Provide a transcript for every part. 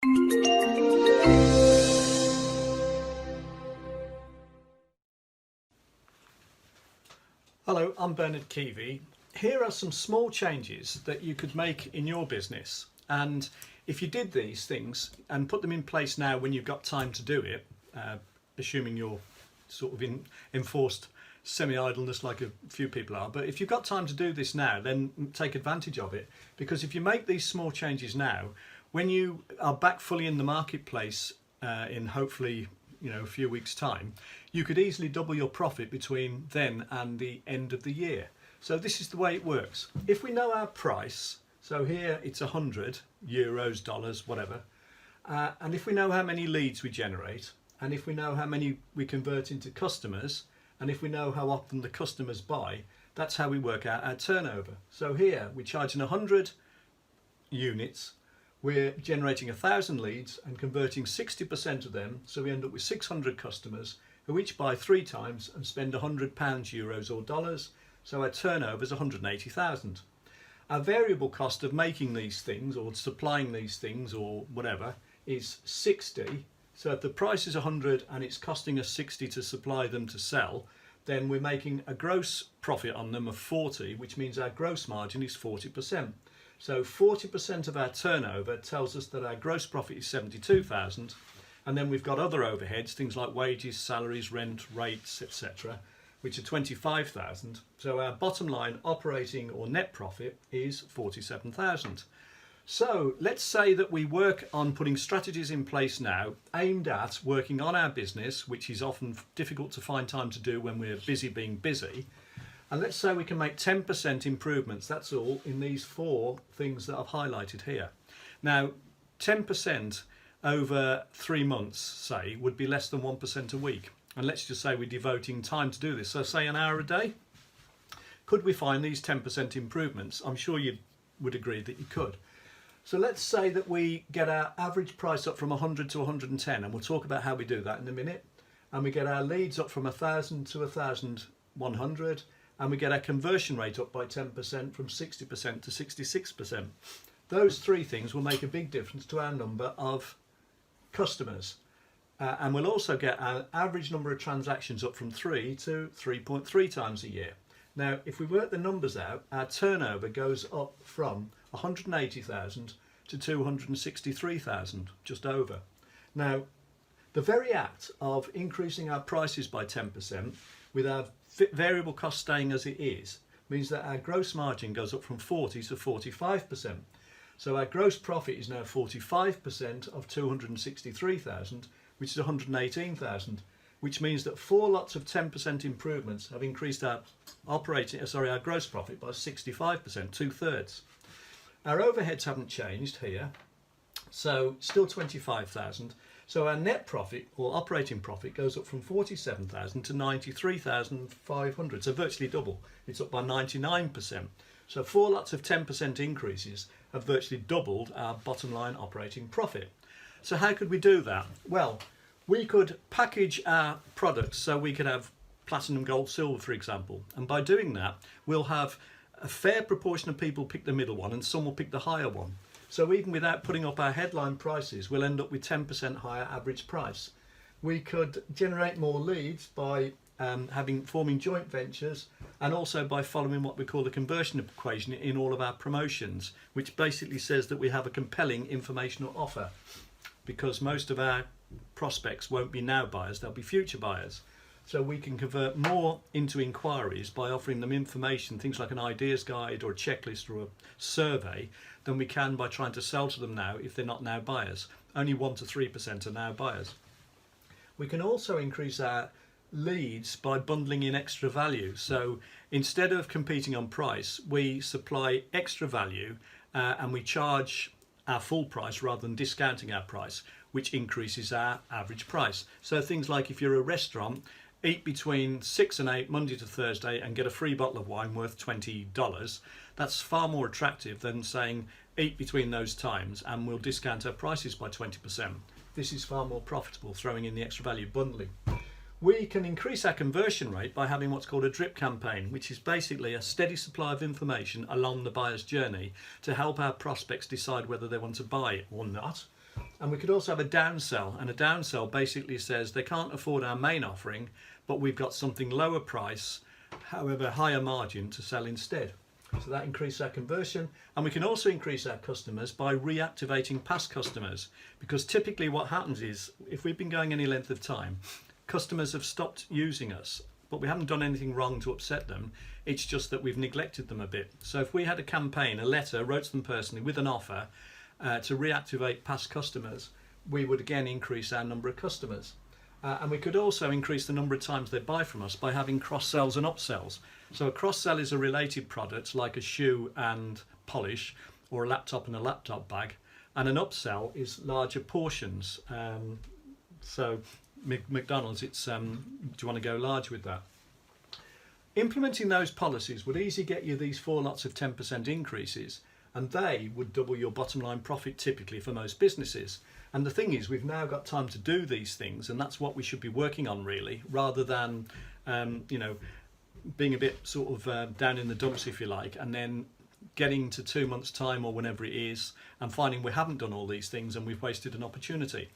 Hello, I'm Bernard Keevy. Here are some small changes that you could make in your business, and if you did these things and put them in place now when you've got time to do it, assuming you're sort of in enforced semi-idleness like a few people are, but if you've got time to do this now, then take advantage of it, because if you make these small changes now, when you are back fully in the marketplace in hopefully a few weeks time, you could easily double your profit between then and the end of the year. So this is the way it works. If we know our price, so here it's 100 euros, dollars, whatever, and if we know how many leads we generate, and if we know how many we convert into customers, and if we know how often the customers buy, that's how we work out our turnover. So here we're charging 100 units, we're generating 1,000 leads and converting 60% of them, so we end up with 600 customers who each buy 3 times and spend £100, euros or dollars, so our turnover is 180,000. Our variable cost of making these things or supplying these things or whatever is 60. So if the price is 100 and it's costing us 60 to supply them to sell, then we're making a gross profit on them of 40, which means our gross margin is 40%. So 40% of our turnover tells us that our gross profit is 72,000, and then we've got other overheads, things like wages, salaries, rent, rates, etc., which are 25,000. So our bottom line operating or net profit is 47,000. So let's say that we work on putting strategies in place now aimed at working on our business, which is often difficult to find time to do when we're busy being busy. And let's say we can make 10% improvements, that's all, in these 4 things that I've highlighted here. Now, 10% over 3 months, say, would be less than 1% a week. And let's just say we're devoting time to do this. So say an hour a day. Could we find these 10% improvements? I'm sure you would agree that you could. So let's say that we get our average price up from 100 to 110, and we'll talk about how we do that in a minute. And we get our leads up from 1,000 to 1,100. And we get our conversion rate up by 10% from 60% to 66%. Those 3 things will make a big difference to our number of customers. And we'll also get our average number of transactions up from 3 to 3.3 times a year. Now, if we work the numbers out, our turnover goes up from 180,000 to 263,000, just over. Now, the very act of increasing our prices by 10% with our variable cost staying as it is means that our gross margin goes up from 40 to 45%. So our gross profit is now 45% of 263,000, which is 118,000, which means that 4 lots of 10% improvements have increased our our gross profit by 65%, 2/3. Our overheads haven't changed here, so still 25,000. So our net profit or operating profit goes up from 47,000 to 93,500, so virtually double. It's up by 99%. So 4 lots of 10% increases have virtually doubled our bottom line operating profit. So how could we do that? Well, we could package our products so we could have platinum, gold, silver, for example. And by doing that, we'll have a fair proportion of people pick the middle one and some will pick the higher one. So even without putting up our headline prices, we'll end up with 10% higher average price. We could generate more leads by forming joint ventures, and also by following what we call the conversion equation in all of our promotions, which basically says that we have a compelling informational offer, because most of our prospects won't be now buyers, they'll be future buyers. So we can convert more into inquiries by offering them information, things like an ideas guide or a checklist or a survey, than we can by trying to sell to them now if they're not now buyers. Only 1 to 3% are now buyers. We can also increase our leads by bundling in extra value. So instead of competing on price, we supply extra value and we charge our full price rather than discounting our price, which increases our average price. So things like if you're a restaurant, eat between 6 and 8 Monday to Thursday and get a free bottle of wine worth $20. That's far more attractive than saying eat between those times and we'll discount our prices by 20%. This is far more profitable, throwing in the extra value bundling. We can increase our conversion rate by having what's called a drip campaign, which is basically a steady supply of information along the buyer's journey to help our prospects decide whether they want to buy or not. And we could also have a downsell, and a downsell basically says they can't afford our main offering, but we've got something lower price, however higher margin to sell instead. So that increases our conversion, and we can also increase our customers by reactivating past customers, because typically what happens is if we've been going any length of time, customers have stopped using us, but we haven't done anything wrong to upset them. It's just that we've neglected them a bit. So if we had a campaign, a letter, wrote to them personally with an offer to reactivate past customers, we would again increase our number of customers. And we could also increase the number of times they buy from us by having cross-sells and upsells. So a cross-sell is a related product like a shoe and polish, or a laptop and a laptop bag, and an upsell is larger portions. So McDonald's, it's do you want to go large with that? Implementing those policies would easily get you these 4 lots of 10% increases, and they would double your bottom line profit typically for most businesses. And the thing is, we've now got time to do these things, and that's what we should be working on really, rather than you know, being a bit sort of down in the dumps, if you like, and then getting to 2 months time or whenever it is and finding we haven't done all these things and we've wasted an opportunity.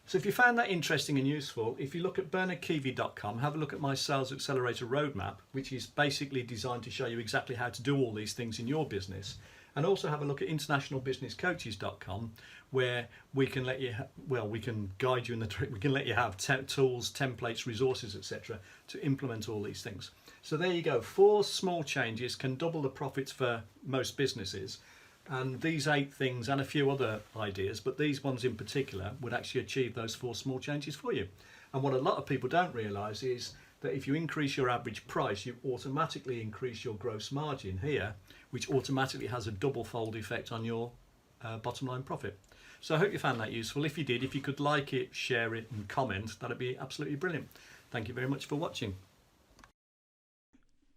So if you found that interesting and useful, if you look at bernardkeevy.com, have a look at my Sales Accelerator Roadmap, which is basically designed to show you exactly how to do all these things in your business. And also have a look at internationalbusinesscoaches.com, where we can let you, we can guide you in the trick. We can let you have tools, templates, resources, etc. to implement all these things. So there you go. 4 small changes can double the profits for most businesses. And these 8 things and a few other ideas, but these ones in particular, would actually achieve those 4 small changes for you. And what a lot of people don't realise is that if you increase your average price, you automatically increase your gross margin here, which automatically has a double fold effect on your bottom line profit. So I hope you found that useful. If you did, if you could like it, share it and comment, that'd be absolutely brilliant. Thank you very much for watching.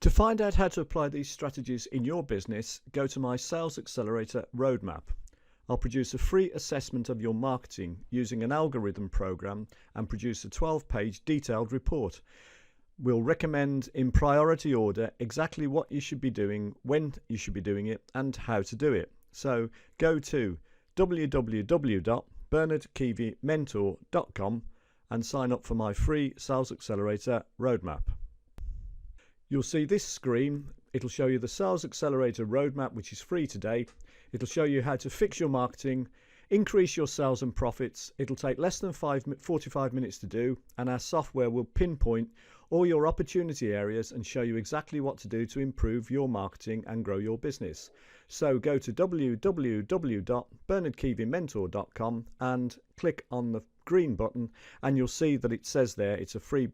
To find out how to apply these strategies in your business, go to my Sales Accelerator Roadmap. I'll produce a free assessment of your marketing using an algorithm program and produce a 12-page detailed report. We'll recommend in priority order exactly what you should be doing, when you should be doing it, and how to do it. So go to www.bernardkeevymentor.com and sign up for my free Sales Accelerator Roadmap. You'll see this screen. It'll show you the Sales Accelerator Roadmap, which is free today. It'll show you how to fix your marketing, increase your sales and profits. It'll take less than 45 minutes to do, and our software will pinpoint all your opportunity areas and show you exactly what to do to improve your marketing and grow your business. So go to www.bernardkeevymentor.com and click on the green button, and you'll see that it says there it's a free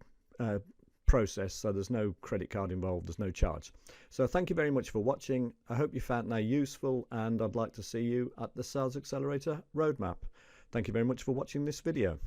process, so there's no credit card involved, there's no charge. So thank you very much for watching. I hope you found that useful, and I'd like to see you at the Sales Accelerator Roadmap. Thank you very much for watching this video.